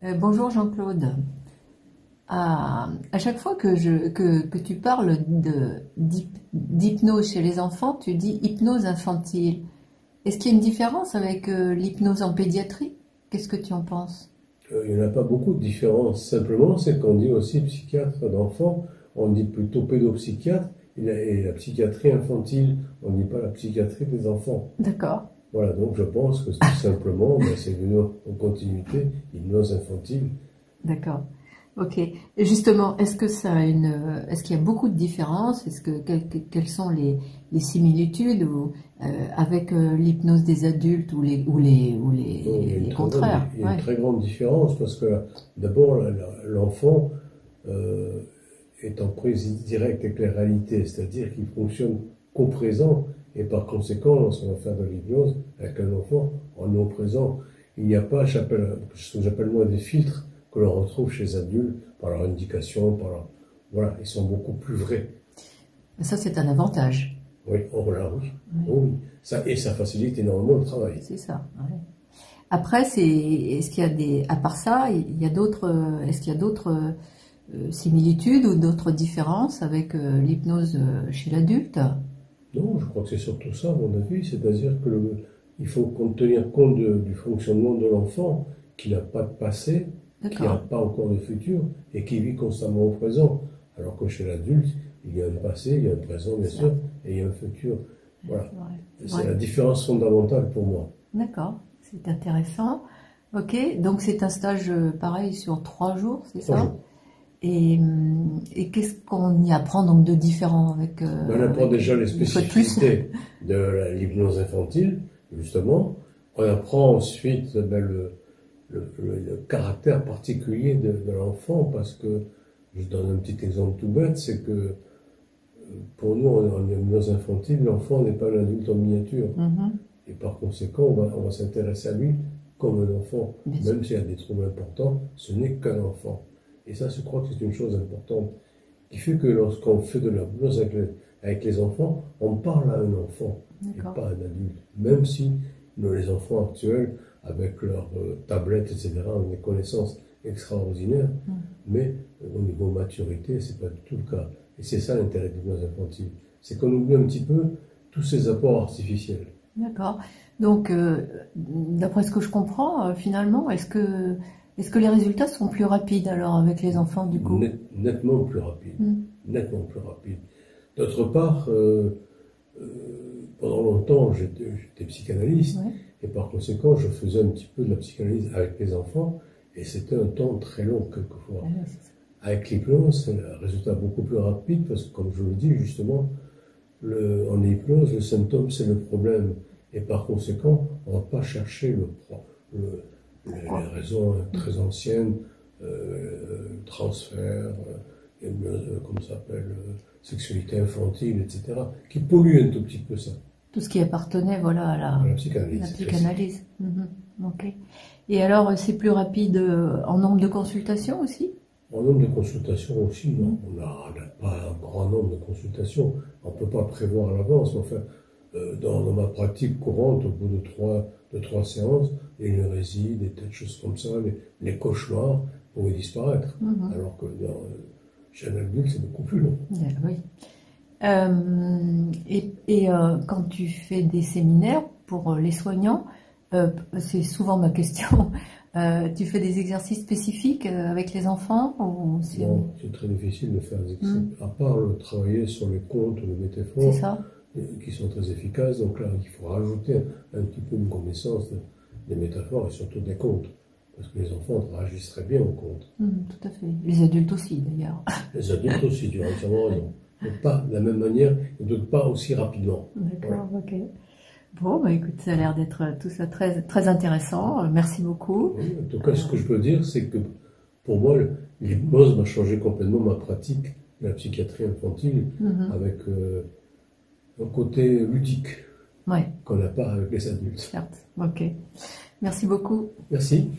Bonjour Jean-Claude. À chaque fois que tu parles d'hypnose chez les enfants, tu dis hypnose infantile. Est-ce qu'il y a une différence avec l'hypnose en pédiatrie? Qu'est-ce que tu en penses? Il n'y en a pas beaucoup de différence. Simplement, c'est qu'on dit aussi psychiatre d'enfant, on dit plutôt pédopsychiatre, et la psychiatrie infantile, on ne dit pas la psychiatrie des enfants. D'accord, Voilà, donc je pense que tout simplement, c'est venu en continuité, hypnose infantile. d'accord. Ok. Et justement, est-ce qu'il y a beaucoup de différences? Quelles sont les similitudes avec l'hypnose des adultes Donc, les contraires? il y a une Ouais, très grande différence parce que d'abord, l'enfant euh, est en prise directe avec la réalité, c'est-à-dire qu'il fonctionne qu'au présent et par conséquent, lorsqu'on va faire de l'hypnose avec un enfant, en est au présent, il n'y a pas ce que j'appelle moi des filtres que l'on retrouve chez les adultes par leur indication, voilà, ils sont beaucoup plus vrais. ça c'est un avantage. Oui, oh, voilà, oui. Ouais, Oh, oui. Et ça facilite énormément le travail. c'est ça. Ouais. Après, est-ce qu'il y a à part ça, il y a est-ce qu'il y a d'autres similitudes ou d'autres différences avec l'hypnose chez l'adulte? Non, je crois que c'est surtout ça, à mon avis, c'est-à-dire il faut tenir compte du fonctionnement de l'enfant, qui n'a pas de passé, qui n'a D'accord. pas encore de futur, et qui vit constamment au présent. Alors que chez l'adulte, il y a un passé, il y a un présent, bien sûr, Certes, et il y a un futur. Voilà. c'est vrai. C'est Ouais. la différence fondamentale pour moi. D'accord, c'est intéressant. Ok, donc c'est un stage pareil sur 3 jours, c'est Trois ça? jours. Et qu'est-ce qu'on y apprend donc de différent Ben, on apprend avec déjà les une fois de plus? spécificités de l'hypnose infantile, justement. On apprend ensuite le caractère particulier de l'enfant, parce que, je donne un petit exemple tout bête, c'est que pour nous, en hypnose infantile, l'enfant n'est pas un adulte en miniature. Mhm, Et par conséquent, on va s'intéresser à lui comme un enfant. bien sûr. Même s'il y a des troubles importants, ce n'est qu'un enfant. Et ça, je crois que c'est une chose importante, qui fait que lorsqu'on fait de l'hypnose avec les enfants, on parle à un enfant et D'accord. pas à un adulte. Même si les enfants actuels, avec leurs tablettes, etc., ont des connaissances extraordinaires, Mm. mais au niveau maturité, c'est pas du tout le cas. Et c'est ça l'intérêt de l'hypnose infantile. C'est qu'on oublie un petit peu tous ces apports artificiels. D'accord. Donc, d'après ce que je comprends, finalement, est-ce que les résultats sont plus rapides alors avec les enfants du coup? Nettement plus rapide. Mm. Nettement plus rapide. D'autre part, pendant longtemps, j'étais psychanalyste, Ouais. et par conséquent, je faisais un petit peu de la psychanalyse avec les enfants, et c'était un temps très long quelquefois. Ouais, c'est ça. Avec l'hypnose, c'est un résultat beaucoup plus rapide, parce que comme je vous le dis justement, en hypnose, le symptôme, c'est le problème. Et par conséquent, on ne va pas chercher le- les Pourquoi? raisons très anciennes, transfert, comment ça s'appelle, sexualité infantile, etc., qui polluent un tout petit peu ça. Tout ce qui appartenait, voilà, à À la la psychanalyse classique. psychanalyse. Mhm. Ok. Et alors, c'est plus rapide en nombre de consultations aussi? En nombre de consultations aussi, Mhm. on n'a pas un grand nombre de consultations. On ne peut pas prévoir à l'avance. Mais enfin, dans ma pratique courante, au bout de trois séances, les nérésies, des tas de choses comme ça, les cauchemars pouvaient disparaître. Mhm. Alors que chez un adulte, c'est beaucoup plus long. Oui. Quand tu fais des séminaires pour les soignants, c'est souvent ma question, tu fais des exercices spécifiques avec les enfants ou Non, c'est très difficile de faire des exercices. Hmm, À part travailler sur les contes ou les c'est métaphores, ça? qui sont très efficaces. Donc là, il faut rajouter un petit peu une connaissance des métaphores et surtout des contes. Parce que les enfants réagissent très bien aux contes. Hmm, tout à fait. Les adultes aussi d'ailleurs. Les adultes aussi, tu as entièrement raison. Mais pas de la même manière, et donc pas aussi rapidement. Voilà. D'accord, ok. Bon, bah écoute, ça a l'air d'être tout ça très, très intéressant. Merci beaucoup. Oui, en tout cas, ce que je peux dire, c'est que pour moi, l'hypnose m'a changé complètement ma pratique de la psychiatrie infantile, Mhm. avec un côté ludique Ouais, qu'on n'a pas avec les adultes. certes. Ok. Merci beaucoup. Merci.